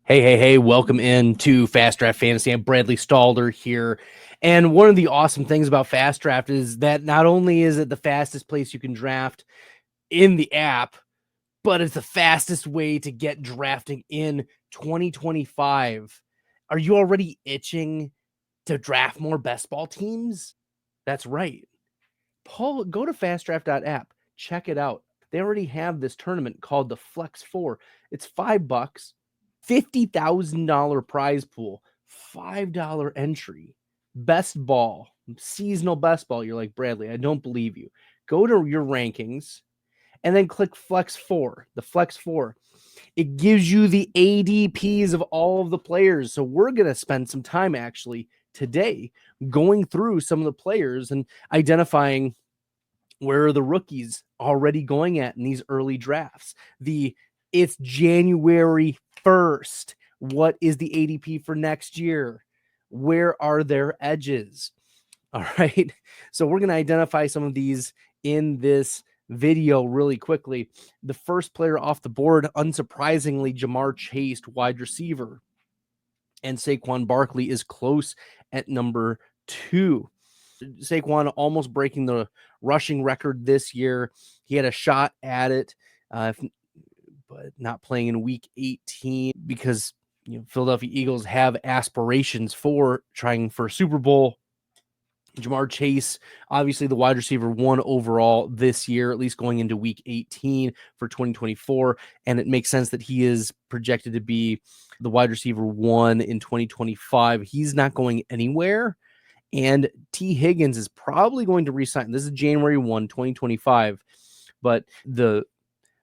Hey, welcome in to Fast Draft Fantasy. I'm Bradley Stalder here. And one of the awesome things about Fast Draft is that not only is it the fastest place you can draft in the app, but it's the fastest way to get drafting in 2025. Are you already itching to draft more best ball teams? That's right. Go to fastdraft.app. Check it out. They already have this tournament called the Flex 4. It's $5, $50,000 prize pool, $5 entry, best ball, seasonal best ball. You're like, Bradley, I don't believe you. Go to your rankings and then click Flex 4, the Flex 4. It gives you the ADPs of all of the players. So we're going to spend some time actually today going through some of the players and identifying where are the rookies already going at in these early drafts. It's January 1st. What is the ADP for next year? Where are their edges? All right. So we're going to identify some of these in this video really quickly. The first player off the board, unsurprisingly, Jamar Chase, wide receiver. And Saquon Barkley is close at number 2. Saquon almost breaking the rushing record this year. He had a shot at it, but not playing in week 18 because Philadelphia Eagles have aspirations for trying for a Super Bowl. Jamar Chase, obviously the wide receiver 1 overall this year, at least going into week 18 for 2024. And it makes sense that he is projected to be the wide receiver 1 in 2025. He's not going anywhere. And T. Higgins is probably going to resign. This is January 1, 2025. But the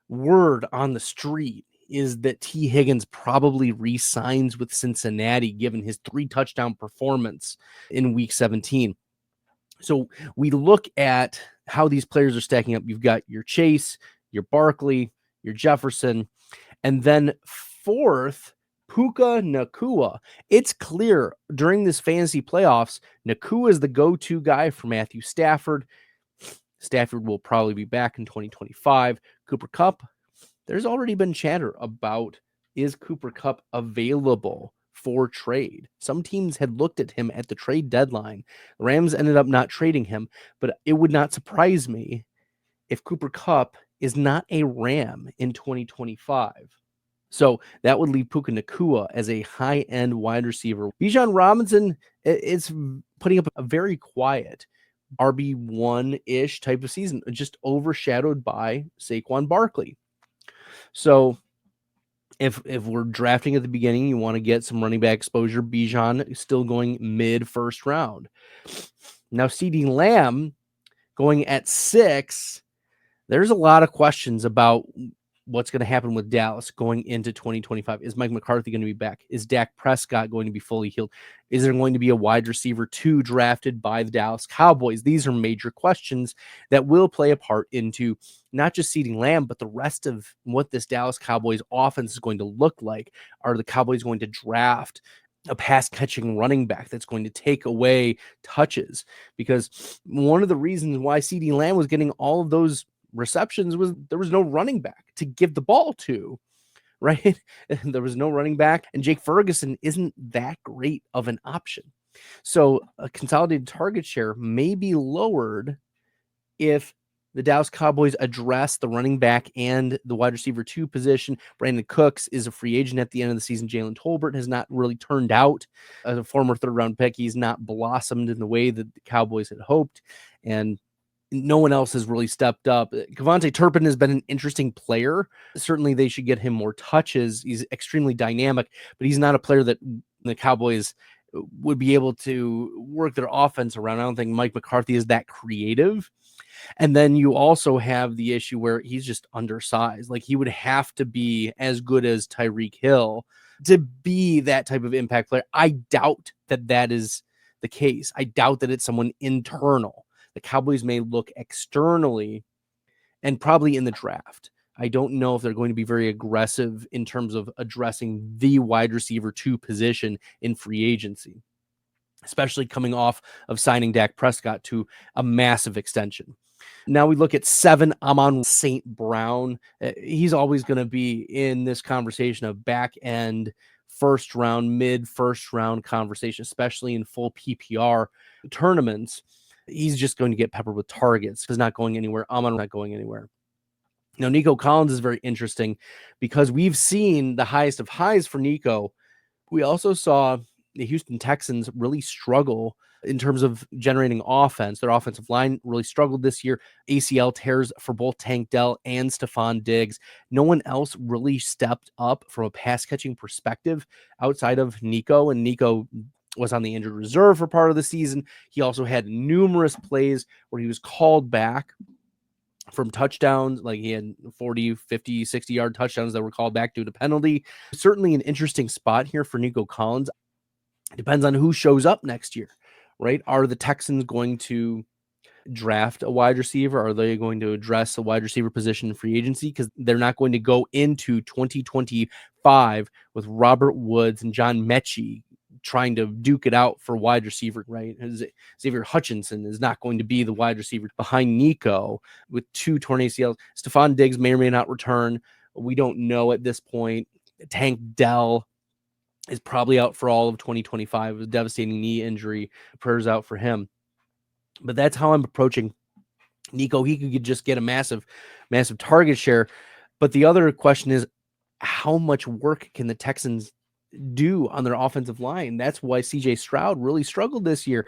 word on the street is that T. Higgins probably resigns with Cincinnati, given his 3-touchdown performance in week 17. So we look at how these players are stacking up. You've got your Chase, your Barkley, your Jefferson, and then fourth, Puka Nakua. It's clear during this fantasy playoffs, Nakua is the go-to guy for Matthew Stafford. Stafford will probably be back in 2025. Cooper Kupp, there's already been chatter about, is Cooper Kupp available for trade? Some teams had looked at him at the trade deadline. The Rams ended up not trading him, but it would not surprise me if Cooper Kupp is not a Ram in 2025. So that would leave Puka Nakua as a high-end wide receiver. Bijan Robinson is putting up a very quiet RB1-ish type of season, just overshadowed by Saquon Barkley. So if we're drafting at the beginning, you want to get some running back exposure. Bijan is still going mid-first round. Now, CeeDee Lamb going at 6, there's a lot of questions about what's going to happen with Dallas going into 2025. Is Mike McCarthy going to be back? Is Dak Prescott going to be fully healed? Is there going to be a wide receiver 2 drafted by the Dallas Cowboys? These are major questions that will play a part into not just CeeDee Lamb, but the rest of what this Dallas Cowboys offense is going to look like. Are the Cowboys going to draft a pass-catching running back that's going to take away touches? Because one of the reasons why CeeDee Lamb was getting all of those receptions was there was no running back to give the ball to, right? There was no running back, and Jake Ferguson isn't that great of an option. So a consolidated target share may be lowered if the Dallas Cowboys address the running back and the wide receiver 2 position. Brandon Cooks is a free agent at the end of the season. Jalen Tolbert has not really turned out as a former 3rd-round pick. He's not blossomed in the way that the Cowboys had hoped, and no one else has really stepped up. Kevontae Turpin has been an interesting player. Certainly they should get him more touches. He's extremely dynamic, but he's not a player that the Cowboys would be able to work their offense around. I don't think Mike McCarthy is that creative. And then you also have the issue where he's just undersized. Like, he would have to be as good as Tyreek Hill to be that type of impact player. I doubt that that is the case. I doubt that it's someone internal. The Cowboys may look externally and probably in the draft. I don't know if they're going to be very aggressive in terms of addressing the wide receiver 2 position in free agency, especially coming off of signing Dak Prescott to a massive extension. Now we look at 7, Amon St. Brown. He's always going to be in this conversation of back end first round, mid first round conversation, especially in full PPR tournaments. He's just going to get peppered with targets. He's not going anywhere. Amon not going anywhere. Now, Nico Collins is very interesting because we've seen the highest of highs for Nico. We also saw the Houston Texans really struggle in terms of generating offense. Their offensive line really struggled this year. ACL tears for both Tank Dell and Stephon Diggs. No one else really stepped up from a pass catching perspective outside of Nico, and Nico was on the injured reserve for part of the season. He also had numerous plays where he was called back from touchdowns. Like he had 40, 50, 60-yard touchdowns that were called back due to penalty. Certainly an interesting spot here for Nico Collins. It depends on who shows up next year, right? Are the Texans going to draft a wide receiver? Are they going to address a wide receiver position in free agency? Because they're not going to go into 2025 with Robert Woods and John Mechie trying to duke it out for wide receiver, right? Xavier Hutchinson is not going to be the wide receiver behind Nico with 2 torn ACLs. Stephon Diggs may or may not return. We don't know at this point. Tank Dell is probably out for all of 2025 with a devastating knee injury. Prayers out for him. But that's how I'm approaching Nico. He could just get a massive target share. But the other question is, how much work can the Texans do on their offensive line? That's why CJ Stroud really struggled this year.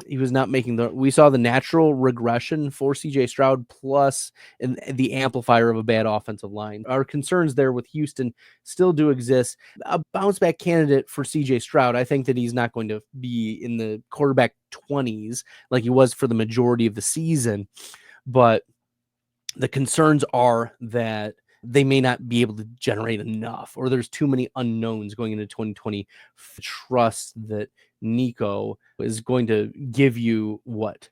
He was not making we saw the natural regression for CJ Stroud plus the amplifier of a bad offensive line. Our concerns there with Houston still do exist. A bounce back candidate for CJ Stroud. I think that he's not going to be in the quarterback 20s like he was for the majority of the season, but the concerns are that they may not be able to generate enough, or there's too many unknowns going into 2020. Trust that Nico is going to give you what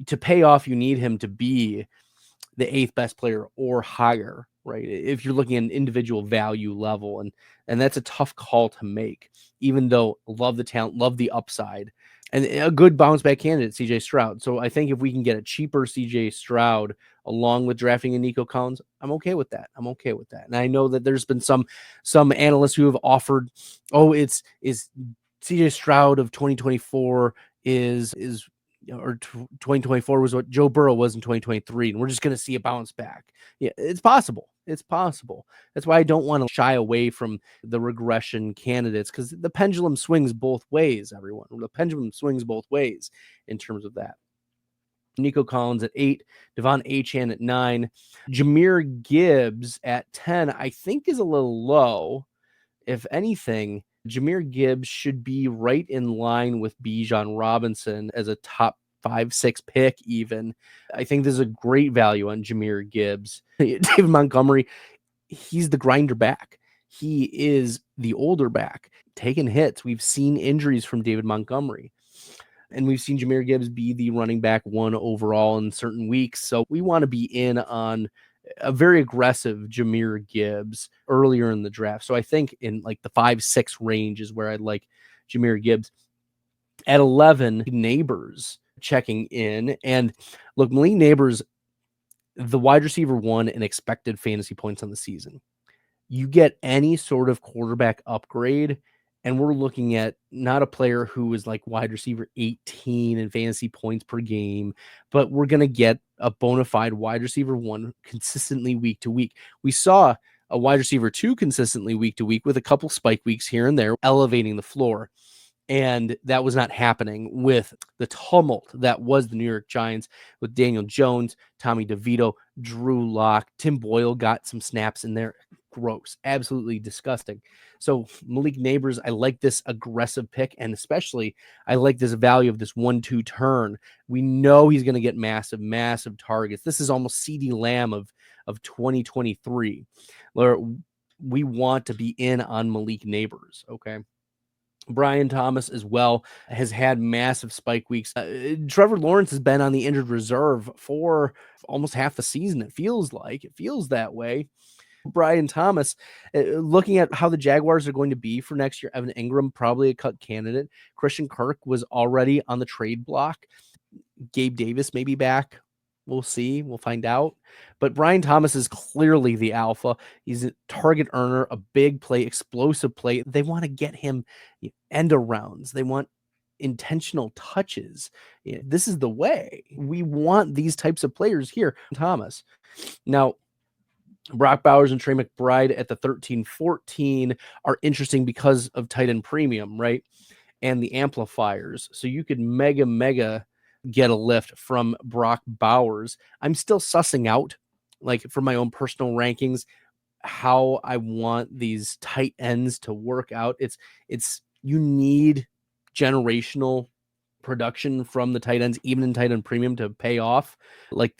to pay off. You need him to be the 8th best player or higher, right? If you're looking at an individual value level, and that's a tough call to make, even though love the talent, love the upside, and a good bounce back candidate, CJ Stroud. So I think if we can get a cheaper CJ Stroud along with drafting a Nico Collins, I'm okay with that. And I know that there's been some analysts who have offered, is CJ Stroud of 2024 or 2024 was what Joe Burrow was in 2023, and we're just going to see a bounce back. Yeah, it's possible. That's why I don't want to shy away from the regression candidates, because the pendulum swings both ways, everyone. The pendulum swings both ways in terms of that. Nico Collins at 8, Devon Achane at 9, Jahmyr Gibbs at 10, I think is a little low. If anything, Jahmyr Gibbs should be right in line with Bijan Robinson as a top 5-6 pick even. I think there's a great value on Jahmyr Gibbs. David Montgomery, he's the grinder back. He is the older back, taking hits. We've seen injuries from David Montgomery. And we've seen Jahmyr Gibbs be the running back 1 overall in certain weeks. So we want to be in on a very aggressive Jahmyr Gibbs earlier in the draft. So I think in like the 5-6 range is where I'd like Jahmyr Gibbs. At 11, Neighbors checking in. And look, Malik Neighbors, the wide receiver 1 in expected fantasy points on the season. You get any sort of quarterback upgrade, and we're looking at not a player who is like wide receiver 18 in fantasy points per game, but we're going to get a bona fide wide receiver 1 consistently week to week. We saw a wide receiver 2 consistently week to week with a couple spike weeks here and there, elevating the floor. And that was not happening with the tumult that was the New York Giants with Daniel Jones, Tommy DeVito, Drew Lock. Tim Boyle got some snaps in there. Gross. Absolutely disgusting. So Malik Neighbors, I like this aggressive pick, and especially I like this value of this 1-2 turn. We know he's going to get massive targets. This is almost CeeDee Lamb of 2023. We want to be in on Malik Neighbors, okay? Brian Thomas as well has had massive spike weeks. Trevor Lawrence has been on the injured reserve for almost half the season. It feels that way. Brian Thomas, looking at how the Jaguars are going to be for next year, Evan Ingram, probably a cut candidate. Christian Kirk was already on the trade block. Gabe Davis maybe back. We'll see. We'll find out. But Brian Thomas is clearly the alpha. He's a target earner, a big play, explosive play. They want to get him end arounds. They want intentional touches. This is the way. We want these types of players here. Thomas. Now, Brock Bowers and Trey McBride at the 13-14 are interesting because of tight end premium, right? And the amplifiers. So you could mega get a lift from Brock Bowers. I'm still sussing out, like for my own personal rankings, how I want these tight ends to work out. It's you need generational production from the tight ends, even in tight end premium, to pay off like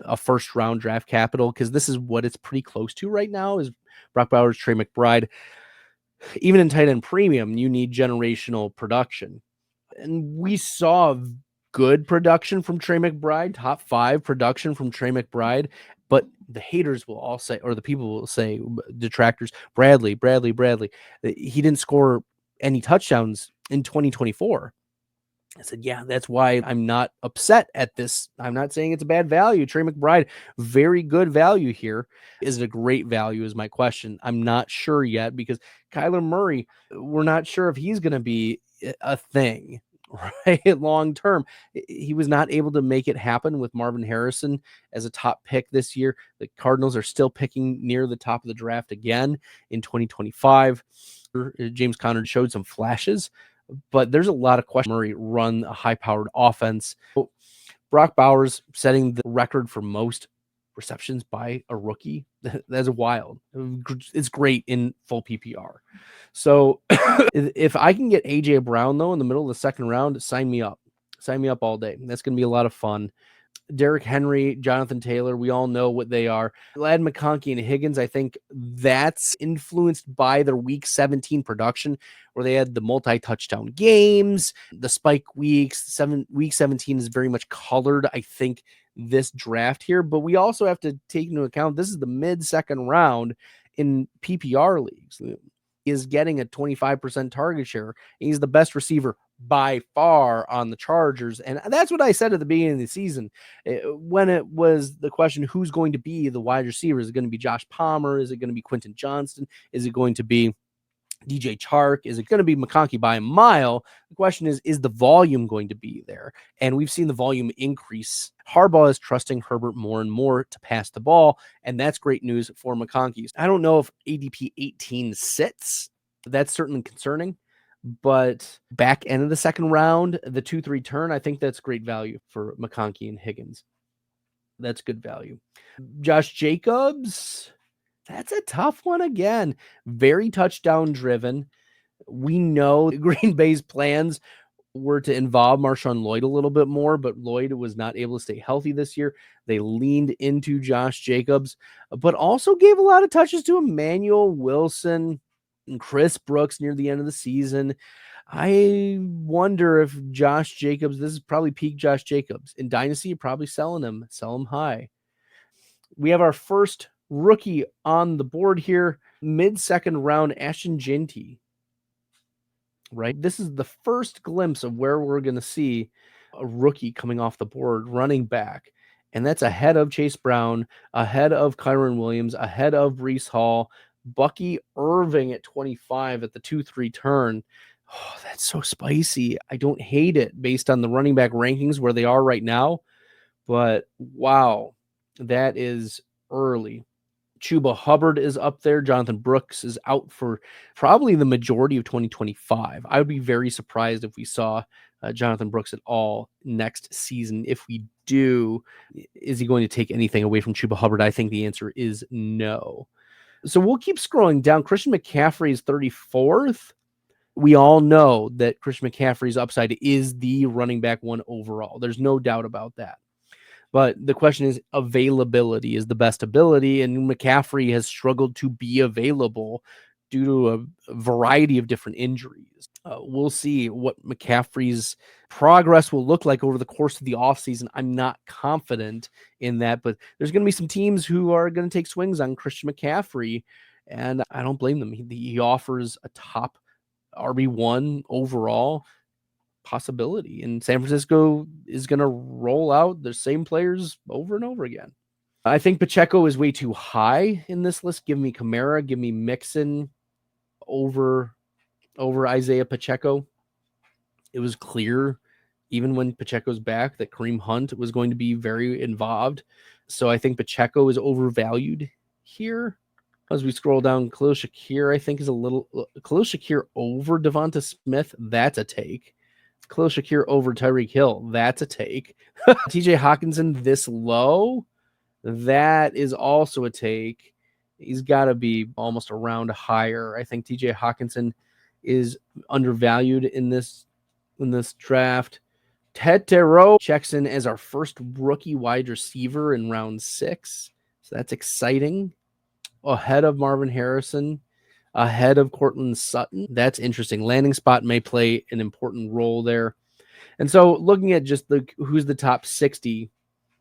a first round draft capital, because this is what it's pretty close to right now is Brock Bowers, Trey McBride. Even in tight end premium, you need generational production. And we saw good production from Trey McBride, top 5 production from Trey McBride, but the haters will all say, or the people will say, detractors, Bradley. He didn't score any touchdowns in 2024. I said, yeah, that's why I'm not upset at this. I'm not saying it's a bad value. Trey McBride, very good value here. Is it a great value is my question. I'm not sure yet because Kyler Murray, we're not sure if he's going to be a thing, right? Long term. He was not able to make it happen with Marvin Harrison as a top pick this year. The Cardinals are still picking near the top of the draft again in 2025. James Conner showed some flashes, but there's a lot of questions. Murray run a high-powered offense. Brock Bowers setting the record for most receptions by a rookie. That's wild. It's great in full PPR. So if I can get A.J. Brown, though, in the middle of the second round, sign me up. Sign me up all day. That's going to be a lot of fun. Derrick Henry, Jonathan Taylor, we all know what they are. Lad McConkey and Higgins, I think that's influenced by their week 17 production, where they had the multi-touchdown games, the spike weeks. Week 17 is very much colored, I think, this draft here. But we also have to take into account this is the mid-second round in PPR leagues. He is getting a 25% target share. He's the best receiver by far on the Chargers. And that's what I said at the beginning of the season when it was the question, who's going to be the wide receiver? Is it going to be Josh Palmer? Is it going to be Quentin Johnston? Is it going to be DJ Chark? Is it going to be McConkey by a mile? The question is the volume going to be there? And we've seen the volume increase. Harbaugh is trusting Herbert more and more to pass the ball, and that's great news for McConkey. I don't know if ADP 18 sits. That's certainly concerning, but back end of the second round, the 2-3 turn, I think that's great value for McConkey and Higgins. That's good value. Josh Jacobs, that's a tough one again. Very touchdown driven. We know Green Bay's plans were to involve Marshawn Lloyd a little bit more, but Lloyd was not able to stay healthy this year. They leaned into Josh Jacobs, but also gave a lot of touches to Emmanuel Wilson and Chris Brooks near the end of the season. I wonder if Josh Jacobs, this is probably peak Josh Jacobs. In Dynasty, you're probably sell him high. We have our first rookie on the board here, mid-second round, Ashton Jeanty. Right? This is the first glimpse of where we're going to see a rookie coming off the board, running back. And that's ahead of Chase Brown, ahead of Kyron Williams, ahead of Breece Hall, Bucky Irving at 25 at the 2-3 turn. Oh, that's so spicy. I don't hate it based on the running back rankings where they are right now. But wow, that is early. Chuba Hubbard is up there. Jonathan Brooks is out for probably the majority of 2025. I would be very surprised if we saw Jonathan Brooks at all next season. If we do, is he going to take anything away from Chuba Hubbard? I think the answer is no. So we'll keep scrolling down. Christian McCaffrey is 34th. We all know that Christian McCaffrey's upside is the running back one overall. There's no doubt about that. But the question is, availability is the best ability, and McCaffrey has struggled to be available due to a variety of different injuries. We'll see what McCaffrey's progress will look like over the course of the offseason. I'm not confident in that, but there's going to be some teams who are going to take swings on Christian McCaffrey, and I don't blame them. He offers a top RB1 overall. possibility. And San Francisco is going to roll out the same players over and over again. I think Pacheco is way too high in this list. Give me Kamara, give me Mixon over Isaiah Pacheco. It was clear, even when Pacheco's back, that Kareem Hunt was going to be very involved. So I think Pacheco is overvalued here. As we scroll down, Khalil Shakir, I think, is a little Khalil Shakir over Devonta Smith. That's a take. Khalil Shakir over Tyreek Hill. That's a take. TJ Hawkinson this low. That is also a take. He's got to be almost a round higher. I think TJ Hawkinson is undervalued in this draft. Tetero checks in as our first rookie wide receiver in round 6. So that's exciting. Ahead of Marvin Harrison, ahead of Cortland Sutton. That's interesting. Landing spot may play an important role there. And so looking at just who's the top 60,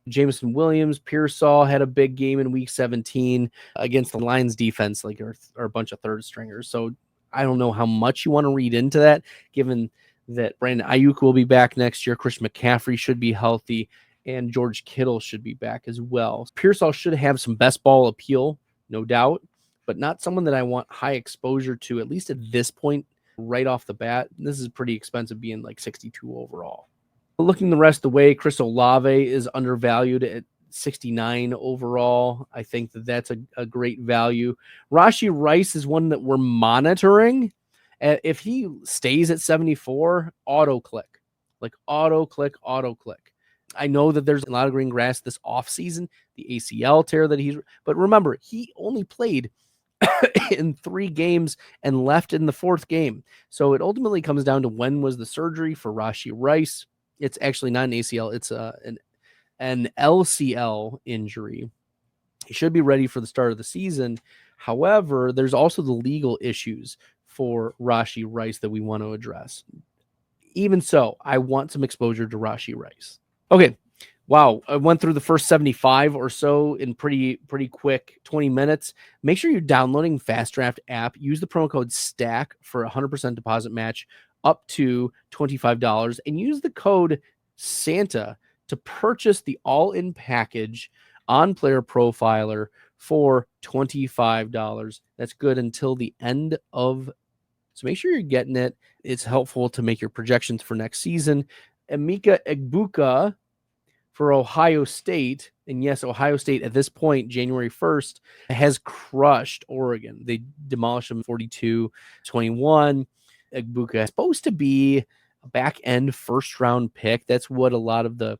Jameson Williams, Pearsall had a big game in week 17 against the Lions defense, like are a bunch of third stringers. So I don't know how much you want to read into that, given that Brandon Ayuk will be back next year. Christian McCaffrey should be healthy, and George Kittle should be back as well. Pearsall should have some best ball appeal, no doubt, but not someone that I want high exposure to, at least at this point, right off the bat. This is pretty expensive, being like 62 overall. Looking the rest of the way, Chris Olave is undervalued at 69 overall. I think that's a great value. Rashee Rice is one that we're monitoring. If he stays at 74, auto click. I know that there's a lot of green grass this offseason, the ACL tear but remember, he only played in 3 games and left in the 4th game. So it ultimately comes down to when was the surgery for Rashee Rice. It's actually not an ACL. It's an LCL injury. He should be ready for the start of the season. However, there's also the legal issues for Rashee Rice that we want to address. Even so, I want some exposure to Rashee Rice. Okay. Wow. I went through the first 75 or so in pretty quick 20 minutes. Make sure you're downloading Fast Draft app. Use the promo code STACK for a 100% deposit match up to $25, and use the code Santa to purchase the all-in package on Player Profiler for $25. That's good until the end of. So make sure you're getting it. It's helpful to make your projections for next season. Emeka Egbuka for Ohio State. And yes, Ohio State at this point, January 1st, has crushed Oregon. They demolished them 42-21. Egbuka is supposed to be a back-end first-round pick. That's what a lot of the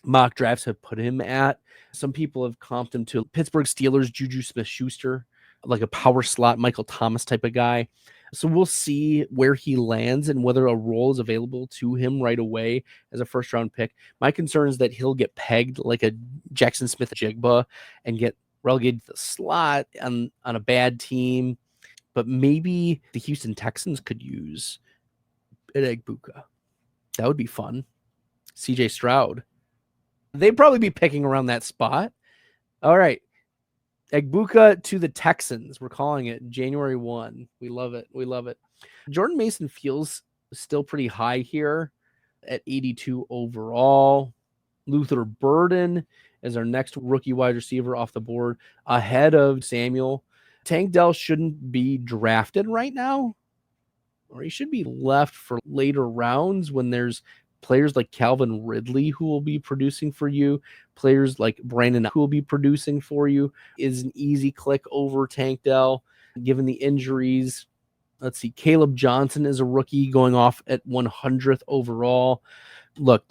mock drafts have put him at. Some people have comped him to Pittsburgh Steelers, Juju Smith-Schuster, like a power slot Michael Thomas type of guy. So we'll see where he lands and whether a role is available to him right away as a first-round pick. My concern is that he'll get pegged like a Jackson Smith-Jigba and get relegated to the slot on a bad team. But maybe the Houston Texans could use Egbuka. That would be fun. CJ Stroud. They'd probably be picking around that spot. All right. Egbuka to the Texans. We're calling it January 1. We love it. Jordan Mason feels still pretty high here at 82 overall. Luther Burden is our next rookie wide receiver off the board, ahead of Samuel. Tank Dell shouldn't be drafted right now, or he should be left for later rounds when there's players like Calvin Ridley who will be producing for you, players like Brandon who will be producing for you. Is an easy click over Tank Dell, given the injuries. Let's see, Caleb Johnson is a rookie going off at 100th overall. Look,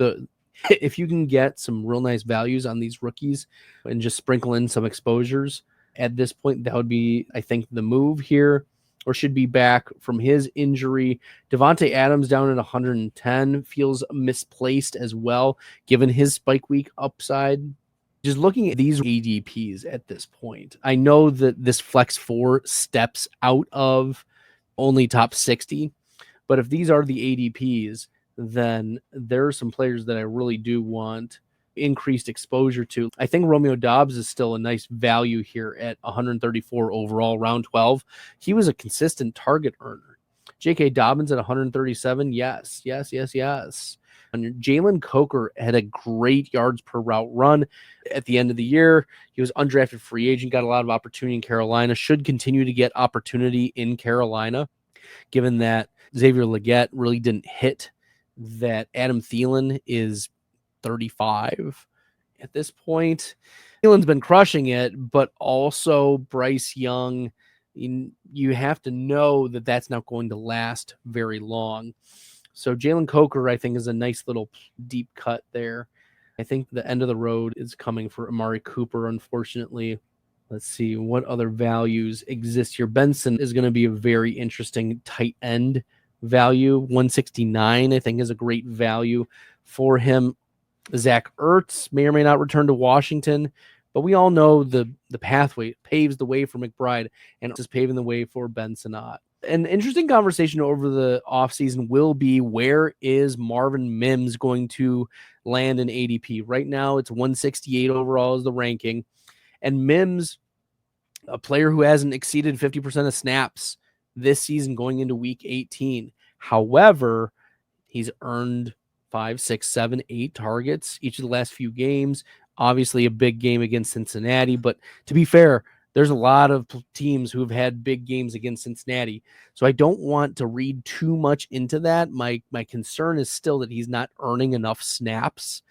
if you can get some real nice values on these rookies and just sprinkle in some exposures at this point, that would be, I think, the move here, or should be back from his injury. Devontae Adams down at 110 feels misplaced as well, given his spike week upside. Just looking at these ADPs at this point, I know that this Flex 4 steps out of only top 60, but if these are the ADPs, then there are some players that I really do want increased exposure to. I think Romeo Doubs is still a nice value here at 134 overall, round 12. He was a consistent target earner. J.K. Dobbins at 137. Yes, yes, yes, yes. And Jalen Coker had a great yards per route run at the end of the year. He was undrafted free agent, got a lot of opportunity in Carolina, should continue to get opportunity in Carolina, given that Xavier Legette really didn't hit, that Adam Thielen is 35 at this point. Thielen's been crushing it, but also Bryce Young, you have to know that that's not going to last very long. So Jalen Coker, I think, is a nice little deep cut there. I think the end of the road is coming for Amari Cooper, unfortunately. Let's see what other values exist here. Benson is going to be a very interesting tight end value. 169, I think, is a great value for him. Zach Ertz may or may not return to Washington, but we all know the pathway paves the way for McBride, and it's just paving the way for Ben Sinnott. An interesting conversation over the offseason will be, where is Marvin Mims going to land in ADP? Right now, it's 168 overall is the ranking. And Mims, a player who hasn't exceeded 50% of snaps this season going into week 18. However, he's earned 5, 6, 7, 8 targets each of the last few games. Obviously, a big game against Cincinnati. But to be fair, there's a lot of teams who have had big games against Cincinnati. So I don't want to read too much into that. My concern is still that he's not earning enough snaps.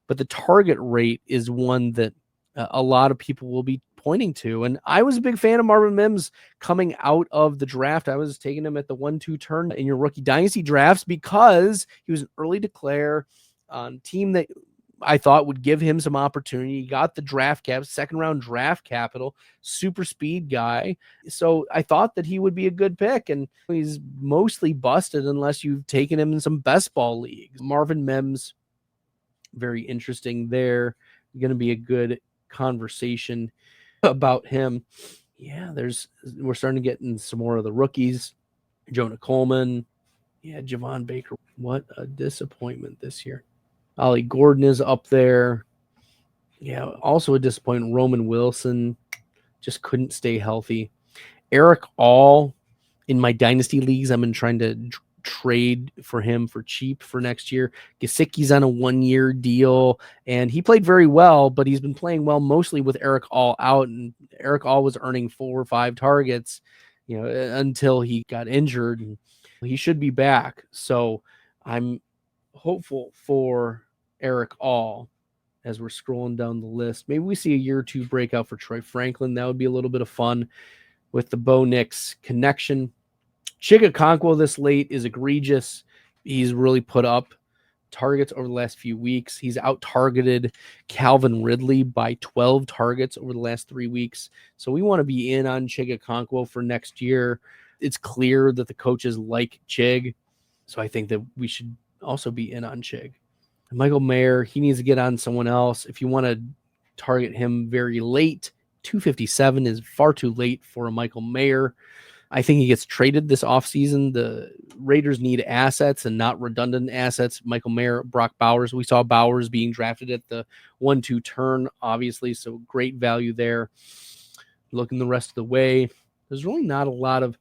But the target rate is one that a lot of people will be pointing to. And I was a big fan of Marvin Mims coming out of the draft. I was taking him at the 1-2 turn in your rookie dynasty drafts because he was an early declare on team that I thought would give him some opportunity. He got the draft cap, second round draft capital, super speed guy. So I thought that he would be a good pick, and he's mostly busted unless you've taken him in some best ball leagues. Marvin Mims, very interesting there. Going to be a good conversation about him. Yeah, we're starting to get in some more of the rookies. Jonah Coleman. Yeah, Javon Baker. What a disappointment this year. Ollie Gordon is up there. Yeah, also a disappointment. Roman Wilson just couldn't stay healthy. Eric All, in my dynasty leagues, I've been trying to trade for him for cheap for next year. Gesicki's on a 1-year deal, and he played very well, but he's been playing well mostly with Eric All out, and Eric All was earning 4 or 5 targets, until he got injured, and he should be back. So I'm hopeful for Eric All as we're scrolling down the list. Maybe we see a year or two breakout for Troy Franklin. That would be a little bit of fun with the Bo Nix connection. Puka Nakua this late is egregious. He's really put up targets over the last few weeks. He's out-targeted Calvin Ridley by 12 targets over the last 3 weeks. So we want to be in on Puka Nakua for next year. It's clear that the coaches like Chig, so I think that we should also be in on Chig. Michael Mayer, he needs to get on someone else. If you want to target him very late, 257 is far too late for a Michael Mayer. I think he gets traded this offseason. The Raiders need assets and not redundant assets. Michael Mayer, Brock Bowers. We saw Bowers being drafted at the 1-2 turn, obviously, so great value there. Looking the rest of the way, there's really not a lot of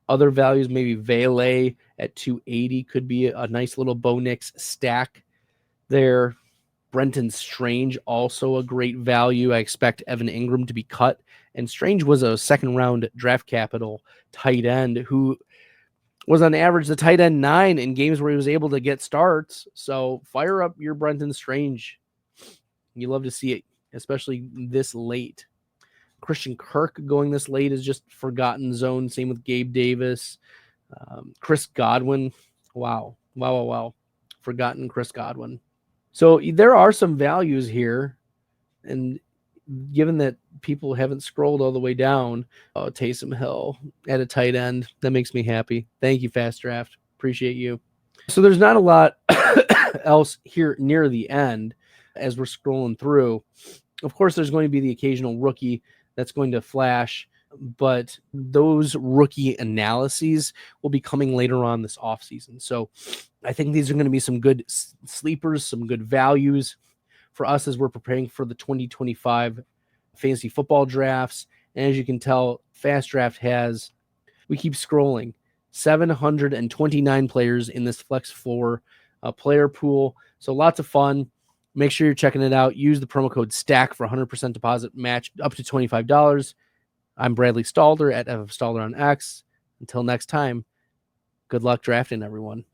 other values. Maybe Vele at 280 could be a nice little Bo Nix stack there. Brenton Strange, also a great value. I expect Evan Ingram to be cut. And Strange was a second-round draft capital tight end who was on average the tight end 9 in games where he was able to get starts. So fire up your Brenton Strange. You love to see it, especially this late. Christian Kirk going this late is just forgotten zone. Same with Gabe Davis. Chris Godwin. Wow. Forgotten Chris Godwin. So there are some values here, and given that people haven't scrolled all the way down, Taysom Hill at a tight end, that makes me happy. Thank you, Fast Draft. Appreciate you. So there's not a lot else here near the end as we're scrolling through. Of course, there's going to be the occasional rookie that's going to flash, but those rookie analyses will be coming later on this offseason. So I think these are going to be some good sleepers, some good values for us as we're preparing for the 2025 fantasy football drafts. And as you can tell, Fast Draft we keep scrolling, 729 players in this Flex 4 player pool. So lots of fun. Make sure you're checking it out. Use the promo code STACK for 100% deposit match up to $25. I'm Bradley Stalder at FF Stalder on X. Until next time, good luck drafting, everyone.